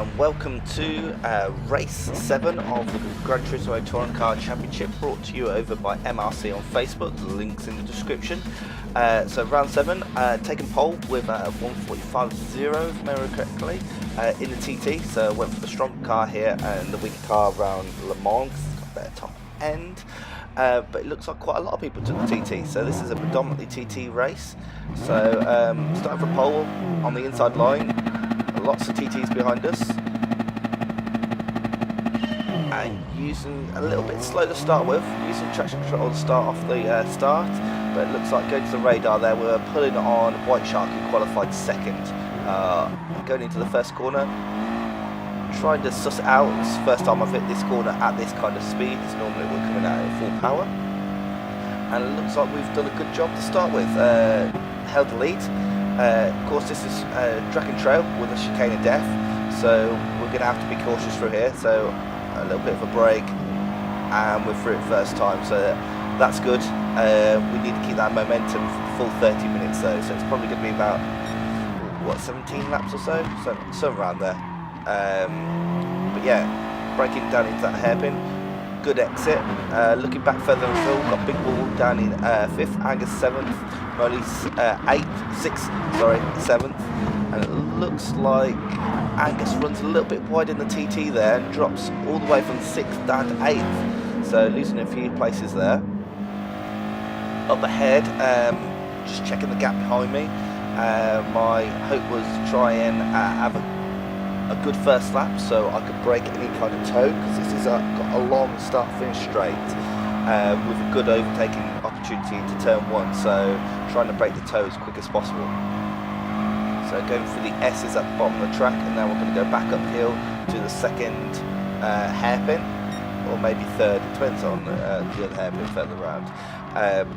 and welcome to race 7 of the Gran Turismo Touring Car Championship, brought to you over by MRC on Facebook. The link's in the description. So round 7, taken pole with 1:45.0 if I remember correctly in the TT. So went for the strong car here and the weaker car around Le Mans. It's got a better top end. But it looks like quite a lot of people took the TT, so this is a predominantly TT race. So starting from pole on the inside line, lots of TTs behind us, and using a little bit slow to start with, using traction control to start off the start, but it looks like going to the radar there, we're pulling on White Shark, who qualified second. Going into the first corner, trying to suss it out. It's the first time I've hit this corner at this kind of speed, because normally we're coming out at full power. And it looks like we've done a good job to start with. Held the lead. Of course, this is track and trail with a chicane of death, so we're going to have to be cautious through here. So a little bit of a break, and we're through it first time, so that's good. We need to keep that momentum for the full 30 minutes though, so it's probably going to be about, what, 17 laps or so? So around there. But yeah, breaking down into that hairpin, good exit. Looking back further in the field, got Big Wall down in 5th, Angus 7th, Molly 7th, and it looks like Angus runs a little bit wide in the TT there and drops all the way from 6th down to 8th, so losing a few places there. Up ahead, just checking the gap behind me. My hope was to try and have a good first lap so I could break any kind of toe, because this is got a long start finish straight with a good overtaking opportunity to turn 1, so trying to break the toe as quick as possible. So going for the S's at the bottom of the track, and now we're going to go back uphill to the second hairpin, or maybe third, it depends on the other hairpin further around.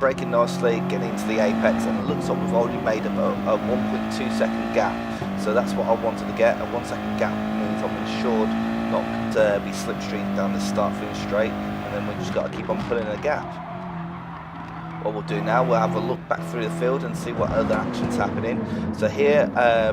Braking nicely, getting into the apex, and it looks like we've already made a 1.2 second gap. So that's what I wanted to get. A 1 second gap means I'm insured not to be slipstream down this start finish straight, and then we've just got to keep on pulling a gap. What we'll do now, we'll have a look back through the field and see what other action's happening. So here,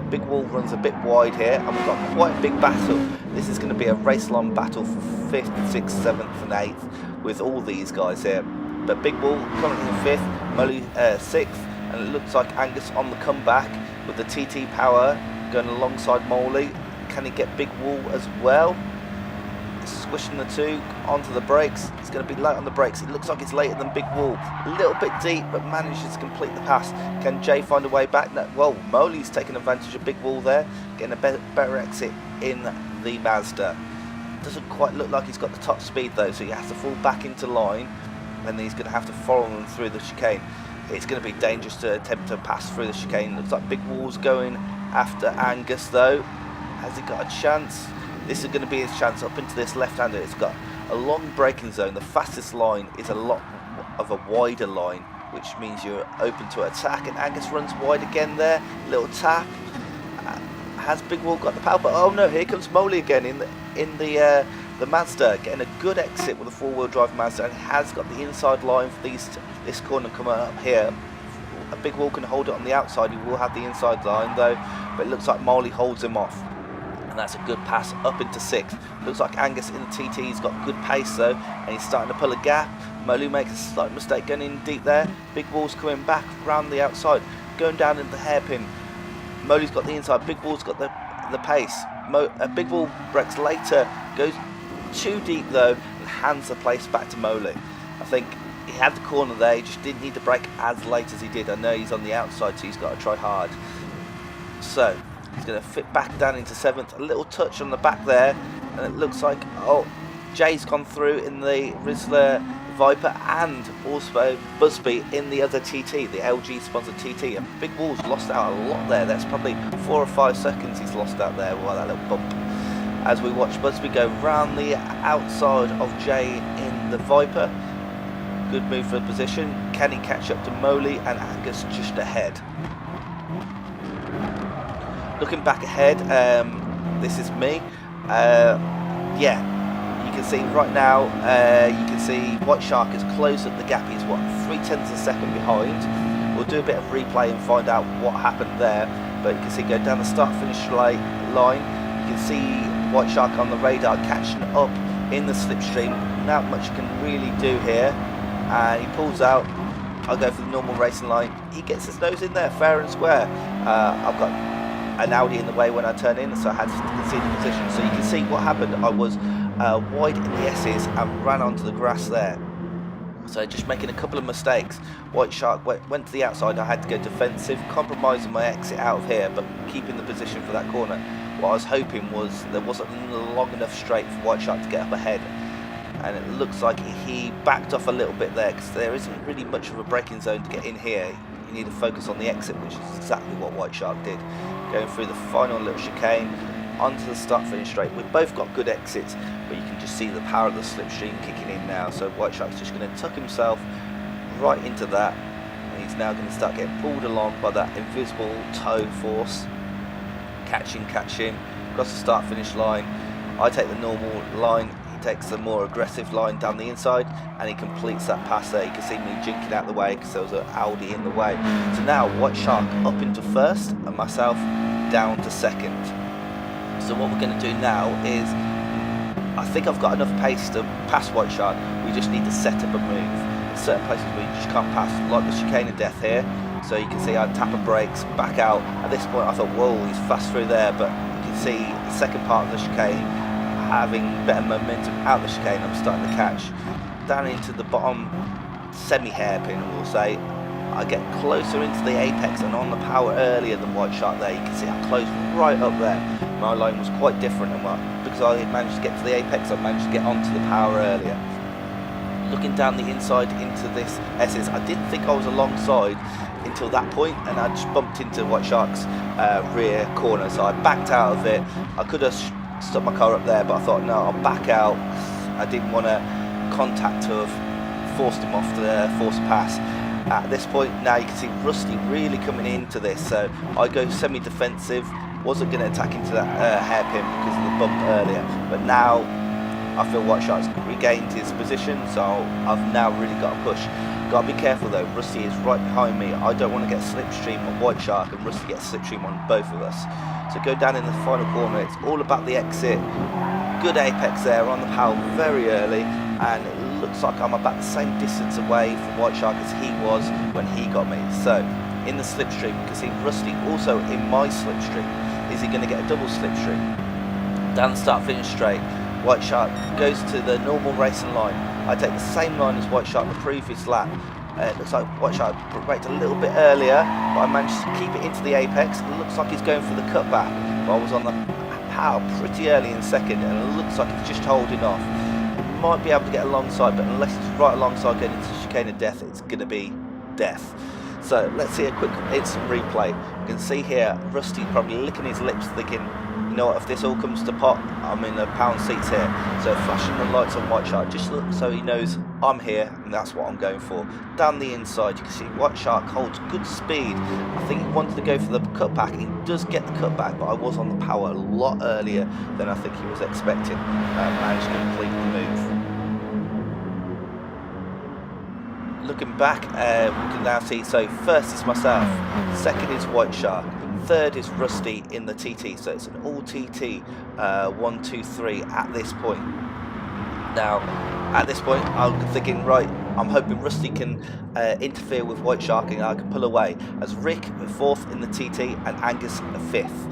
Big Wall runs a bit wide here, and we've got quite a big battle. This is going to be a race-long battle for 5th, 6th, 7th and 8th with all these guys here. But Big Wall currently in 5th, Molly 6th, and it looks like Angus on the comeback with the TT power going alongside Molly. Can he get Big Wall as well? Squishing the two onto the brakes. It's going to be late on the brakes. It looks like it's later than Big Wall. A little bit deep, but manages to complete the pass. Can Jay find a way back? No, well, Molly's taking advantage of Big Wall there, getting a better exit in the Mazda. Doesn't quite look like he's got the top speed though, so he has to fall back into line, and then he's going to have to follow them through the chicane. It's going to be dangerous to attempt to pass through the chicane. Looks like Big Wall's going after Angus though. Has he got a chance? This is going to be his chance up into this left-hander. It's got a long braking zone. The fastest line is a lot of a wider line, which means you're open to attack. And Angus runs wide again there. Little tap. Has Big Wall got the power? But oh no, here comes Molly again in the Mazda, getting a good exit with a 4-wheel drive Mazda, and has got the inside line for this corner coming up here. A Big Wall can hold it on the outside. He will have the inside line though, but it looks like Molly holds him off. And that's a good pass up into 6th. Looks like Angus in the TT, he's got good pace though, and he's starting to pull a gap. Molly makes a slight mistake going in deep there. Big Wall's coming back round the outside, going down into the hairpin. Molly's got the inside, Big Wall's got the pace. Big Wall brakes later, goes too deep though, and hands the place back to Molly. I think he had the corner there, he just didn't need to brake as late as he did. I know he's on the outside, so he's got to try hard. So he's going to fit back down into 7th. A little touch on the back there, and it looks like, oh, Jay's gone through in the Rizzler Viper, and also Busby in the other TT, the LG sponsored TT. And Big Wall's lost out a lot there. That's probably 4 or 5 seconds he's lost out there while that little bump. As we watch Busby go round the outside of Jay in the Viper. Good move for position. Can he catch up to Molly and Angus just ahead? Looking back ahead, this is me. Yeah, you can see right now, you can see White Shark is close at the gap. He's what, 0.3 of a second behind. We'll do a bit of replay and find out what happened there. But you can see go down the start finish line. You can see White Shark on the radar, catching up in the slipstream. Not much you can really do here. And he pulls out. I'll go for the normal racing line. He gets his nose in there, fair and square. I've got an Audi in the way when I turn in, so I had to concede the position. So you can see what happened. I was wide in the S's and ran onto the grass there. So just making a couple of mistakes. White Shark went to the outside. I had to go defensive, compromising my exit out of here, but keeping the position for that corner. What I was hoping was there wasn't long enough straight for White Shark to get up ahead. And it looks like he backed off a little bit there, because there isn't really much of a braking zone to get in here. You need to focus on the exit, which is exactly what White Shark did. Going through the final little chicane, onto the start finish straight. We've both got good exits, but you can just see the power of the slipstream kicking in now. So White Shark's just going to tuck himself right into that, and he's now going to start getting pulled along by that invisible tow force. Catch him, across the start finish line. I take the normal line, takes the more aggressive line down the inside, and he completes that pass there. You can see me jinking out the way because there was an Audi in the way. So now White Shark up into first and myself down to second. So what we're going to do now is, I think I've got enough pace to pass White Shark. We just need to set up a move. In certain places we just can't pass, like the chicane of death here. So you can see I tap the brakes, back out. At this point I thought, whoa, he's fast through there, but you can see the second part of the chicane, having better momentum out the chicane, I'm starting to catch. Down into the bottom semi-hairpin, we'll say, I get closer into the apex and on the power earlier than White Shark there. You can see I closed right up there. My line was quite different, and because I managed to get to the apex, I managed to get onto the power earlier. Looking down the inside into this SS, I didn't think I was alongside until that point, and I just bumped into White Shark's rear corner, so I backed out of it. I could have stopped my car up there, but I thought, no, I'll back out. I didn't want to contact to have forced him off the forced pass. At this point now you can see Rusty really coming into this, so I go semi-defensive. Wasn't going to attack into that hairpin because of the bump earlier, but now I feel White Shark's regained his position, so I've now really got to push. Got to be careful though, Rusty is right behind me. I don't want to get slipstream on White Shark and Rusty gets slipstream on both of us. So go down in the final corner, it's all about the exit. Good apex there on the power very early, and it looks like I'm about the same distance away from White Shark as he was when he got me. So in the slipstream, you can see Rusty also in my slipstream. Is he going to get a double slipstream? Down the start finish straight, White Shark goes to the normal racing line. I take the same line as White Shark the previous lap. It looks like White Shark braked a little bit earlier, but I managed to keep it into the apex. It looks like he's going for the cutback, but I was on the power pretty early in second, and it looks like he's just holding off. Might be able to get alongside, but unless it's right alongside getting into the chicane of death, it's going to be death. So let's see a quick instant replay. You can see here Rusty probably licking his lips, thinking, you know what, if this all comes to pot, I'm in the pound seats here. So flashing the lights on White Shark, just so he knows I'm here, and that's what I'm going for. Down the inside, you can see White Shark holds good speed. I think he wanted to go for the cutback. He does get the cutback, but I was on the power a lot earlier than I think he was expecting. Managed to complete the move. Looking back, we can now see, so first is myself, second is White Shark, third is Rusty in the TT, so it's an all TT 1, 2, 3 at this point. Now, at this point, I'm thinking, right, I'm hoping Rusty can interfere with White Shark and I can pull away. As Rick fourth in the TT and Angus fifth.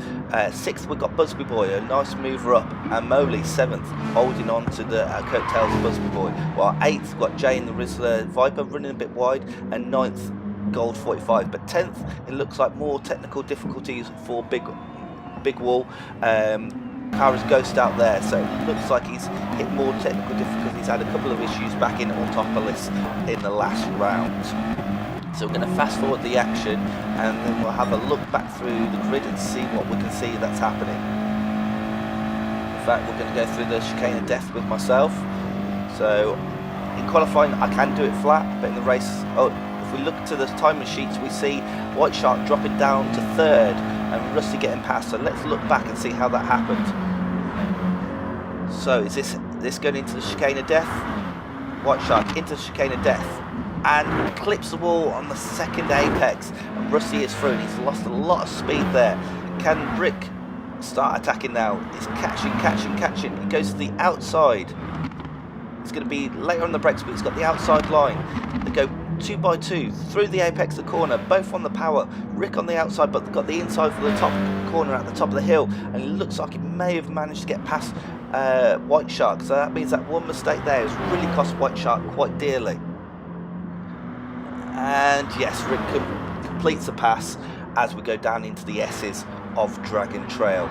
Sixth, we've got Busby Boy, a nice mover up, and Moley seventh, holding on to the coattails of Busby Boy. While eighth, we've got Jay in the Rizzler Viper running a bit wide, and ninth, Gold 45. But 10th, it looks like more technical difficulties for Big Wall. Car is ghost out there, so it looks like he's hit more technical difficulties. He's had a couple of issues back in Autopolis in the last round. So we're going to fast forward the action, and then we'll have a look back through the grid and see what we can see that's happening. In fact, we're going to go through the chicane of death with myself. So in qualifying I can do it flat, but in the race, if we look to the timing sheets, we see White Shark dropping down to third and Rusty getting past. So let's look back and see how that happened. So is this going into the chicane of death? White Shark into the chicane of death and clips the wall on the second apex, and Rusty is through, and he's lost a lot of speed there. Can Rick start attacking now. It's catching. It goes to the outside. It's going to be later on the brakes, but it's got the outside line. They go 2 by 2 through the apex of the corner, both on the power. Rick on the outside, but they've got the inside for the top corner at the top of the hill, and it looks like it may have managed to get past White Shark. So that means that one mistake there has really cost White Shark quite dearly. And yes, Rick completes the pass as we go down into the S's of Dragon Trail.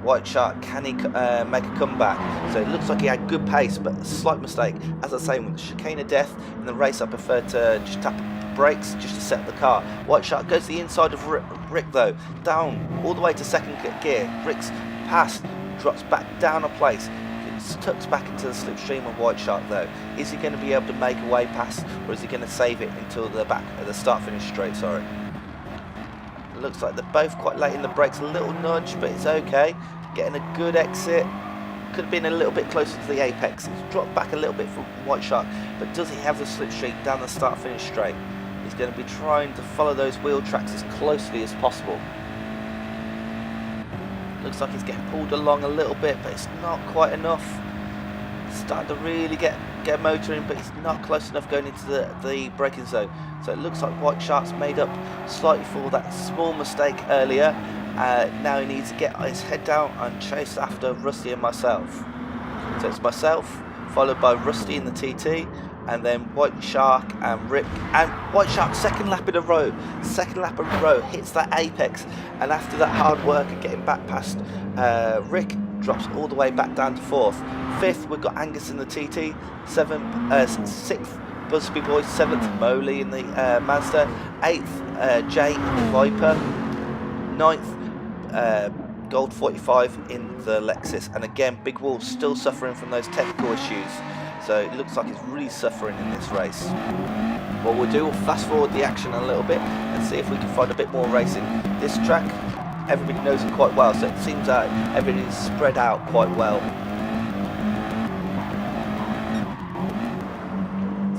White Shark, can he make a comeback? So it looks like he had good pace, but a slight mistake. As I say, with the chicane of death in the race, I prefer to just tap the brakes just to set the car. White Shark goes to the inside of Rick though, down all the way to second gear. Rick's pass drops back down a place. It tucks back into the slipstream of White Shark though. Is he going to be able to make a way past, or is he going to save it until the back of the start-finish straight? Sorry. Looks like they're both quite late in the brakes, a little nudge, but it's okay. Getting a good exit. Could have been a little bit closer to the apex. He's dropped back a little bit from White Shark, but does he have the slipstream down the start finish straight? He's going to be trying to follow those wheel tracks as closely as possible. Looks like he's getting pulled along a little bit, but it's not quite enough. Starting to really get motoring, but he's not close enough going into the braking zone. So it looks like White Shark's made up slightly for that small mistake earlier. Now he needs to get his head down and chase after Rusty and myself. So it's myself, followed by Rusty in the TT, and then White Shark and Rick. And White Shark, second lap in a row, hits that apex, and after that hard work of getting back past Rick, drops all the way back down to 4th. 5th, we've got Angus in the TT. 6th, Busby Boy. 7th, Moley in the Mazda. 8th, Jay in the Viper. 9th, Gold 45 in the Lexus. And again, Big Wolf still suffering from those technical issues. So it looks like he's really suffering in this race. What we'll do, we'll fast forward the action a little bit and see if we can find a bit more racing. This track, everybody knows it quite well, so it seems that everybody's spread out quite well.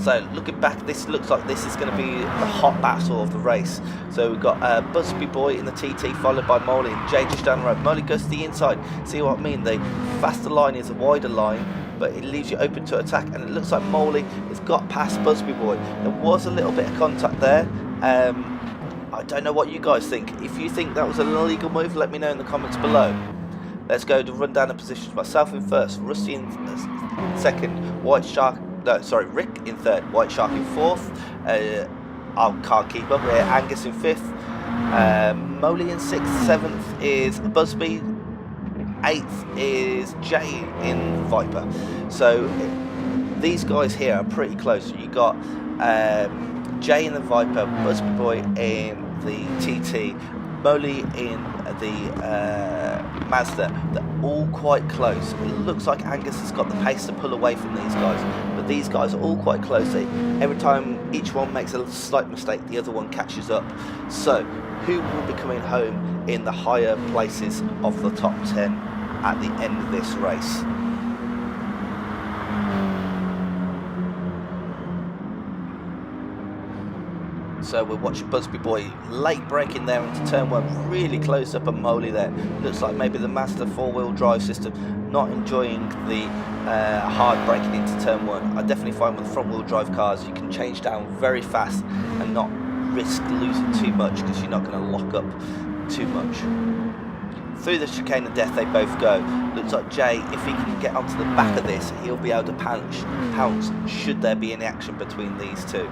So looking back, this looks like this is going to be the hot battle of the race. So we've got Busby Boy in the TT, followed by Moley, and Jay just down the road. Moley goes to the inside. See what I mean? The faster line is a wider line, but it leaves you open to attack, and it looks like Moley has got past Busby Boy. There was a little bit of contact there. I don't know what you guys think. If you think that was an illegal move, let me know in the comments below. Let's go to run down the positions. Myself in first, Rusty in second, Rick in third, White Shark in fourth. I can't keep up here. Angus in fifth, Moley in sixth. 7th is Busby. 8th is Jay in Viper. So these guys here are pretty close. You got Jay in the Viper, Busby Boy in the TT, Moley in the Mazda. They're all quite close. It looks like Angus has got the pace to pull away from these guys, but these guys are all quite close. Every time each one makes a slight mistake, the other one catches up. So who will be coming home in the higher places of the top 10 at the end of this race? So we're watching Busby Boy late braking there into turn 1, really close up on Moley there. Looks like maybe the Mazda 4-wheel drive system not enjoying the hard braking into turn 1. I definitely find with front wheel drive cars you can change down very fast and not risk losing too much, because you're not going to lock up too much. Through the chicane of death they both go. Looks like Jay, if he can get onto the back of this, he'll be able to pounce should there be any action between these two.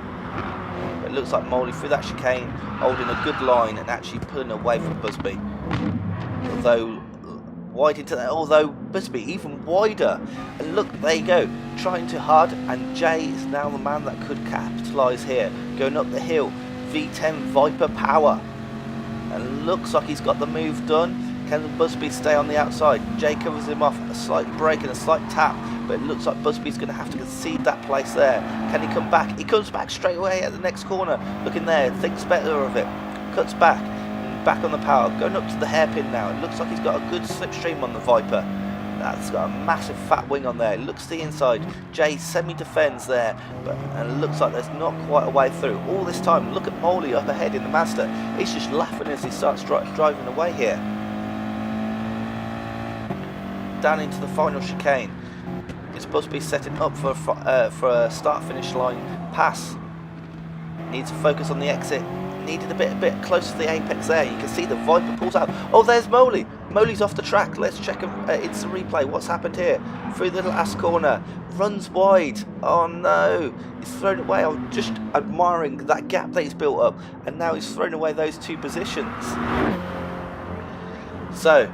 But it looks like Moley through that chicane, holding a good line and actually pulling away from Busby. Although wide into that, although Busby even wider. And look, there you go, trying too hard, and Jay is now the man that could capitalise here. Going up the hill, V10 Viper power. And looks like he's got the move done. Can Busby stay on the outside? Jay covers him off, a slight break and a slight tap, but it looks like Busby's going to have to concede that place there. Can he come back? He comes back straight away at the next corner. Looking there, thinks better of it. Cuts back on the power, going up to the hairpin now. It looks like he's got a good slipstream on the Viper. That's got a massive fat wing on there. Looks to the inside. Jay semi-defends there, and it looks like there's not quite a way through. All this time, look at Moley up ahead in the Mazda. He's just laughing as he starts driving away here. down into the final chicane. It's supposed to be setting up for a start-finish line pass. Needs to focus on the exit. Needed a bit close to the apex there. You can see the Viper pulls out. Oh, there's Moley. Moley's off the track. Let's check instant replay. What's happened here? Through the last corner. Runs wide. Oh no. He's thrown away. I'm just admiring that gap that he's built up. And now he's thrown away those two positions. So,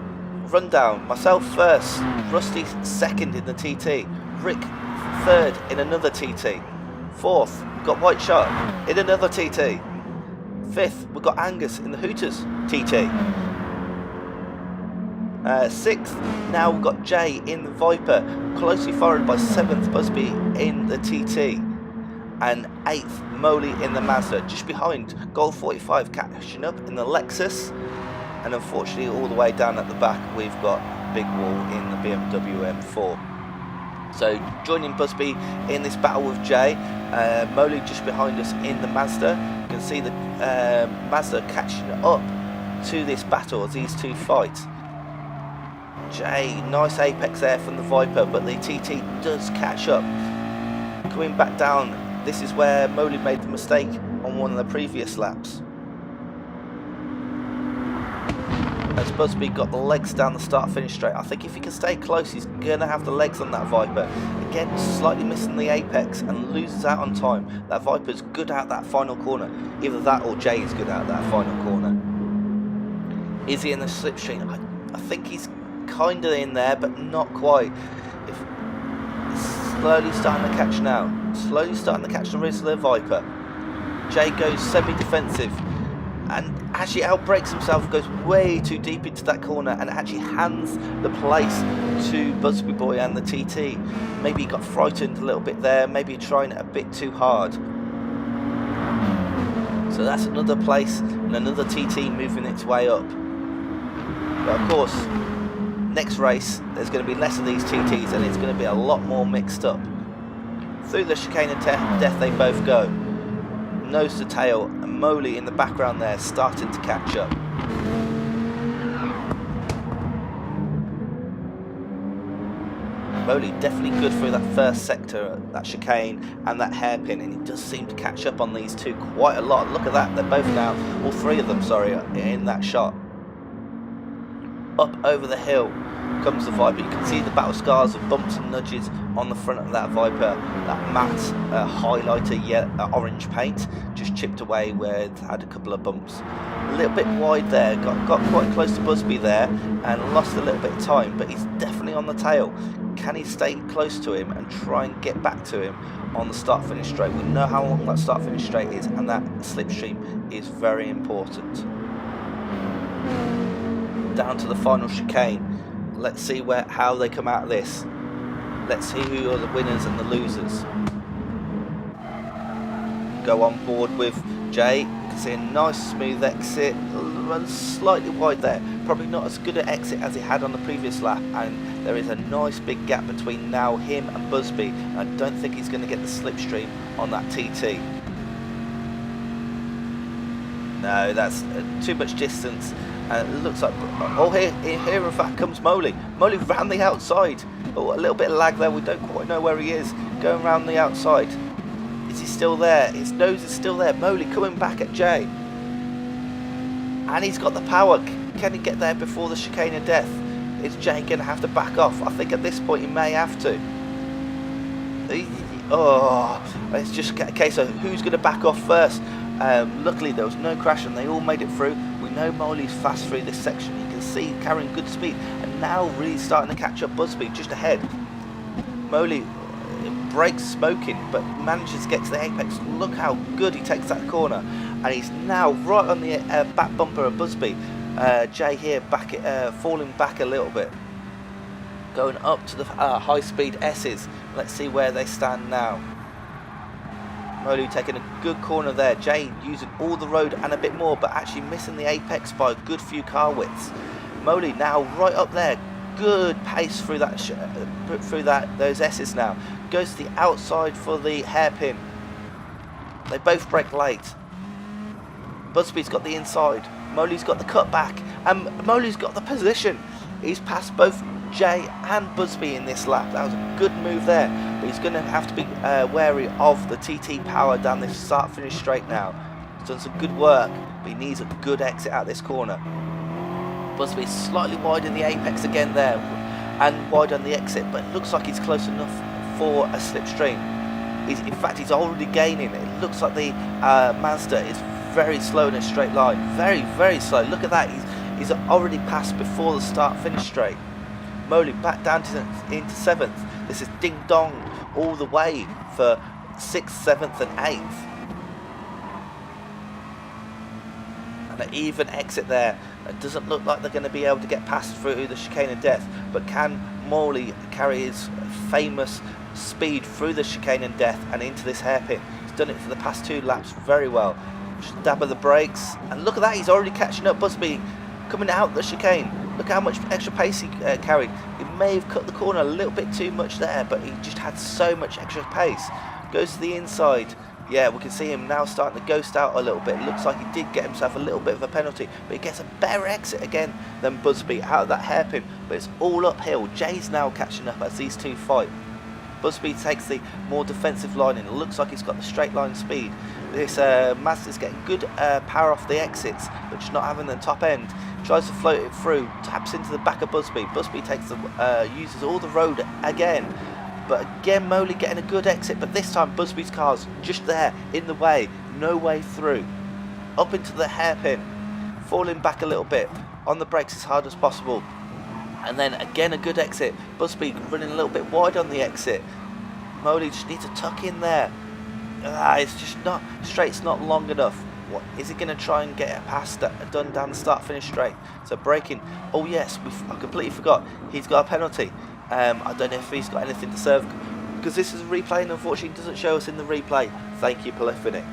rundown. Myself first. Rusty second in the TT. Rick third in another TT. Fourth, we've got White Shark in another TT. Fifth, we've got Angus in the Hooters TT. Sixth, now we've got Jay in the Viper, closely followed by seventh Busby in the TT. And eighth, Moley in the Mazda, just behind Gold 45 catching up in the Lexus. And unfortunately, all the way down at the back, we've got Big Wall in the BMW M4. So joining Busby in this battle with Jay, Moley just behind us in the Mazda. You can see the Mazda catching up to this battle as these two fight. Jay, nice apex there from the Viper, but the TT does catch up. Coming back down, this is where Moley made the mistake on one of the previous laps. As Busby got the legs down the start-finish straight. I think if he can stay close, he's going to have the legs on that Viper. Again, slightly missing the apex and loses out on time. That Viper's good out that final corner. Either that or Jay is good out that final corner. Is he in the slipstream? I think he's kind of in there, but not quite. Slowly starting to catch now. Slowly starting to catch the wrist of the Viper. Jay goes semi-defensive. And actually outbrakes himself, goes way too deep into that corner and actually hands the place to Busby Boy and the TT. Maybe he got frightened a little bit there, maybe trying it a bit too hard. So that's another place and another TT moving its way up. But of course, next race there's going to be less of these TTs and it's going to be a lot more mixed up. Through the chicane of death they both go. Nose to tail, and Moley in the background there starting to catch up. Moley definitely good through that first sector, that chicane and that hairpin, and he does seem to catch up on these two quite a lot. Look at that, they're both now, all three of them, sorry, in that shot. Up over the hill comes the Viper. You can see the battle scars of bumps and nudges on the front of that Viper. That matte highlighter orange paint just chipped away where it had a couple of bumps. A little bit wide there, got quite close to Busby there and lost a little bit of time, but he's definitely on the tail. Can he stay close to him and try and get back to him on the start finish straight? We know how long that start finish straight is, and that slipstream is very important. Down to the final chicane. Let's see how they come out of this. Let's see who are the winners and the losers. Go on board with Jay. You can see a nice smooth exit. Runs slightly wide there. Probably not as good an exit as he had on the previous lap. And there is a nice big gap between now him and Busby. I don't think he's going to get the slipstream on that TT. No, that's too much distance. And it looks like, oh, here in fact comes Moley. Moley round the outside. Oh, a little bit of lag there. We don't quite know where he is. Going round the outside. Is he still there? His nose is still there. Moley coming back at Jay. And he's got the power. Can he get there before the chicane of death? Is Jay going to have to back off? I think at this point he may have to. Oh, it's just a case of who's going to back off first. Luckily there was no crash and they all made it through. We know Moley's fast through this section. You can see carrying good speed and now really starting to catch up Busby just ahead. Moley breaks smoking but manages to get to the apex. Look how good he takes that corner, and he's now right on the back bumper of Busby. Jay here falling back a little bit, going up to the high speed S's. Let's see where they stand now. Moley taking a good corner there. Jay using all the road and a bit more, but actually missing the apex by a good few car widths. Moley now right up there. Good pace through those S's now. Goes to the outside for the hairpin. They both brake late. Busby's got the inside. Moley's got the cutback, and Moley's got the position. He's passed both Jay and Busby in this lap. That was a good move there, but he's going to have to be wary of the TT power down this start-finish straight now. He's done some good work, but he needs a good exit out this corner. Busby slightly wide in the apex again there, and wide on the exit, but it looks like he's close enough for a slipstream. In fact, he's already gaining. It looks like the Mazda is very slow in a straight line. Very, very slow. Look at that. He's already passed before the start-finish straight. Moley back down into 7th. This is ding-dong all the way for 6th, 7th and 8th. And an even exit there. It doesn't look like they're going to be able to get past through the chicane of death, but can Morley carry his famous speed through the chicane and death and into this hairpin? He's done it for the past 2 laps very well. Just dab of the brakes, and look at that, he's already catching up Busby coming out the chicane. Look how much extra pace he carried. He may have cut the corner a little bit too much there, but he just had so much extra pace. Goes to the inside. Yeah, we can see him now starting to ghost out a little bit. Looks like he did get himself a little bit of a penalty, but he gets a better exit again than Busby out of that hairpin. But it's all uphill. Jay's now catching up as these two fight. Busby takes the more defensive line and it looks like he's got the straight line speed. This Mazda's getting good power off the exits, but just not having the top end. Tries to float it through, taps into the back of Busby. Busby takes the uses all the road again. But again, Moley getting a good exit, but this time Busby's car's just there, in the way, no way through. Up into the hairpin, falling back a little bit, on the brakes as hard as possible. And then again a good exit, Busby running a little bit wide on the exit. Moley just needs to tuck in there. It's just not, straight's not long enough. What, is he going to try and get it past that, done down the start-finish straight? So braking, oh yes, I completely forgot, he's got a penalty. I don't know if he's got anything to serve, because this is a replay and unfortunately doesn't show us in the replay. Thank you, Polyphony.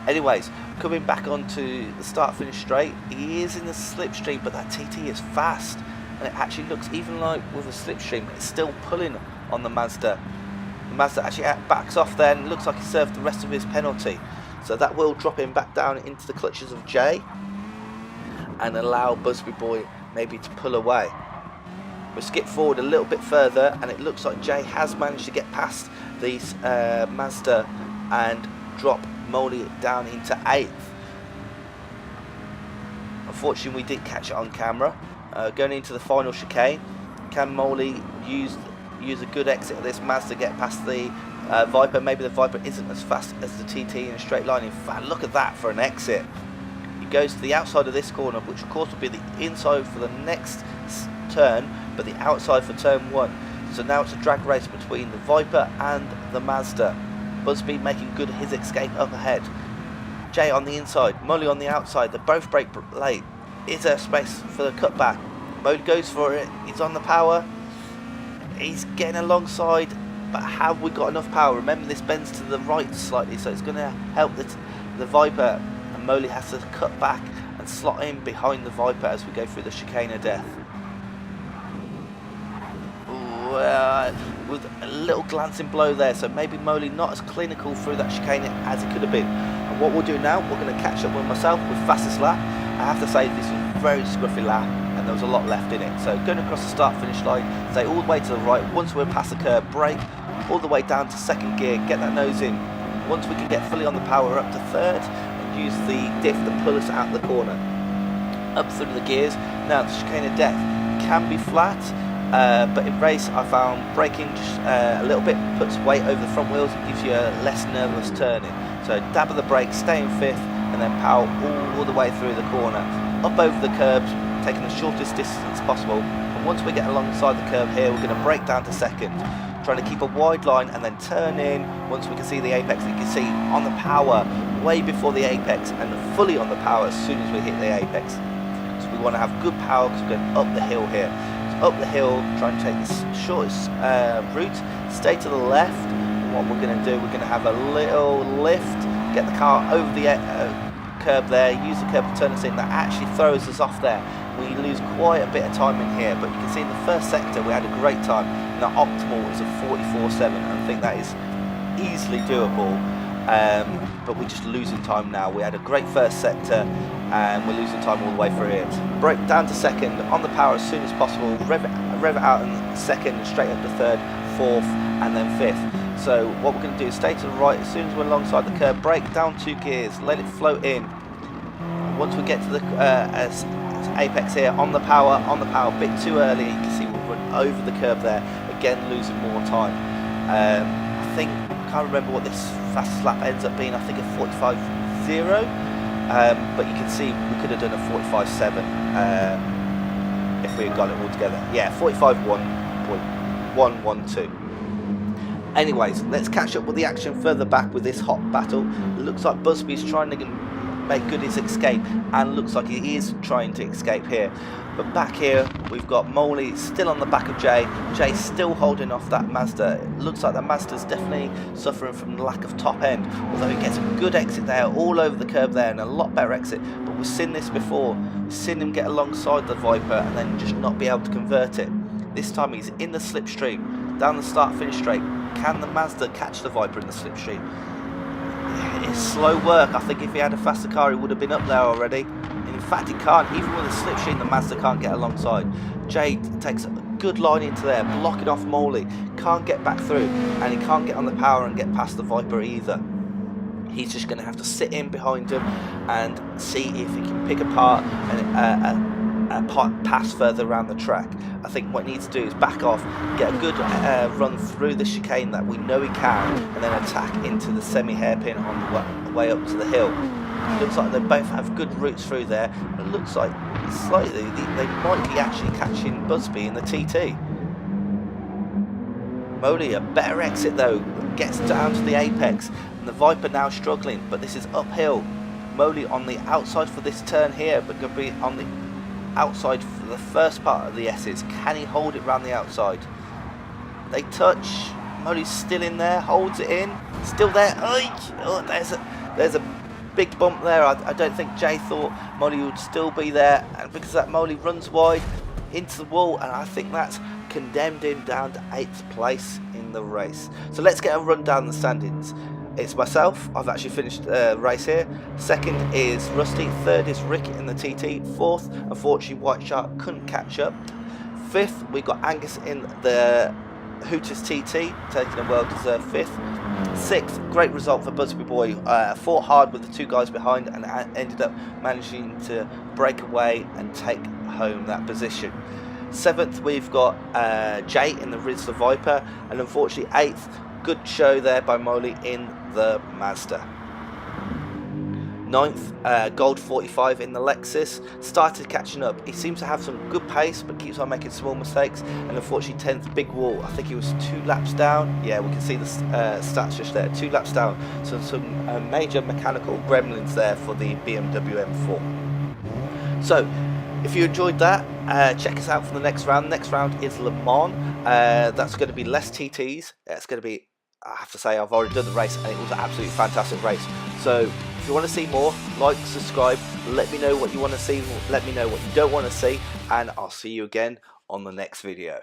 Anyways, coming back onto the start-finish straight, he is in the slipstream, but that TT is fast. And it actually looks, even like with a slipstream, it's still pulling on the Mazda. The Mazda actually backs off there and it looks like he served the rest of his penalty. So that will drop him back down into the clutches of Jay and allow Busby Boy maybe to pull away. We'll skip forward a little bit further and it looks like Jay has managed to get past these Mazda and drop Moley down into 8th. Unfortunately we didn't catch it on camera. Going into the final chicane, can Moley use a good exit of this Mazda, get past the Viper? Maybe the Viper isn't as fast as the TT in a straight line. In fact, look at that for an exit. He goes to the outside of this corner, which of course will be the inside for the next turn, but the outside for turn 1. So now it's a drag race between the Viper and the Mazda. Busby making good his escape up ahead. Jay on the inside, Moley on the outside. They both brake late. Is there space for the cutback? Moley goes for it. He's on the power. He's getting alongside, but have we got enough power? Remember, this bends to the right slightly, so it's going to help the Viper, and Moley has to cut back and slot in behind the Viper as we go through the chicane of death. With a little glancing blow there, so maybe Moley not as clinical through that chicane as it could have been. And what we'll do now, we're going to catch up with myself with fastest lap. I have to say this was a very scruffy lap and there was a lot left in it. So going across the start finish line, stay all the way to the right. Once we're past the curb, brake all the way down to 2nd gear, get that nose in. Once we can get fully on the power, up to 3rd and use the diff to pull us out the corner. Up through the gears. Now the chicane of death can be flat, but in race I found braking just a little bit puts weight over the front wheels and gives you a less nervous turning. So dab of the brake, stay in 5th and then power all the way through the corner, up over the curbs, taking the shortest distance possible. And once we get alongside the curb here, we're going to brake down to 2nd, trying to keep a wide line and then turn in once we can see the apex. You can see on the power way before the apex and fully on the power as soon as we hit the apex. So we want to have good power because we're going up the hill here. So up the hill, trying to take the shortest route, stay to the left. And what we're going to do, we're going to have a little lift, get the car over the curb there, use the curb to turn us in. That actually throws us off there. We lose quite a bit of time in here, but you can see in the first sector we had a great time, and the optimal was a 44.7, and I think that is easily doable, but we're just losing time now. We had a great first sector and we're losing time all the way through it. Brake down to 2nd, on the power as soon as possible, rev it rev it out in second, straight up to third, fourth, and then fifth. So what we're going to do is stay to the right. As soon as we're alongside the curb, brake down 2 gears, let it float in. And once we get to the apex here, on the power, a bit too early. You can see we run over the curb there, again losing more time. I think, I can't remember what this fastest lap ends up being. I think a 45.0, but you can see we could have done a 45.7 if we had got it all together. Yeah, 45.112. Anyways, let's catch up with the action further back with this hot battle. It looks like Busby's trying to make good his escape, and looks like he is trying to escape here. But back here we've got Molly still on the back of Jay. Jay still holding off that Mazda. It looks like the Mazda's definitely suffering from the lack of top end, although he gets a good exit there, all over the curb there, and a lot better exit. But we've seen this before. We've seen him get alongside the Viper and then just not be able to convert it. This time he's in the slipstream, down the start finish straight. Can the Mazda catch the Viper in the slipstream? It's slow work. I think if he had a faster car he would have been up there already. And in fact he can't. Even with a slipstream the Mazda can't get alongside. Jade takes a good line into there, blocking off Moley. Can't get back through, and he can't get on the power and get past the Viper either. He's just going to have to sit in behind him and see if he can pick apart and pass further around the track. I think what he needs to do is back off, get a good run through the chicane that we know he can, and then attack into the semi-hairpin on the way up to the hill. It looks like they both have good routes through there. It looks like slightly they might be actually catching Busby in the TT. Moley, a better exit though, gets down to the apex, and the Viper now struggling, but this is uphill. Moley on the outside for this turn here, but going to be on the outside for the first part of the S's. Can he hold it round the outside? They touch. Moley's still in there, holds it in, still there. Oh, there's a big bump there. I don't think Jay thought Moley would still be there, and because of that Moley runs wide into the wall, and I think that's condemned him down to 8th place in the race. So let's get a run down the standings. It's myself, I've actually finished the race here. Second is Rusty, third is Rick in the TT, fourth, unfortunately White Shark couldn't catch up. Fifth, we got Angus in the Hooters TT, taking a well-deserved fifth. Sixth, great result for Busby Boy, fought hard with the 2 guys behind and ended up managing to break away and take home that position. Seventh, we've got Jay in the Rizzler Viper, and unfortunately 8th, good show there by Moley in the Mazda. 9th, Gold 45 in the Lexus, started catching up. He seems to have some good pace but keeps on making small mistakes, and unfortunately 10th, Big Wall. I think he was 2 laps down. Yeah, we can see the stats just there, 2 laps down. So some major mechanical gremlins there for the BMW M4. So if you enjoyed that, check us out for the next round. Next round is Le Mans. That's going to be less TTs. It's going to be, I have to say, I've already done the race and it was an absolutely fantastic race. So if you want to see more, like, subscribe, let me know what you want to see, let me know what you don't want to see, and I'll see you again on the next video.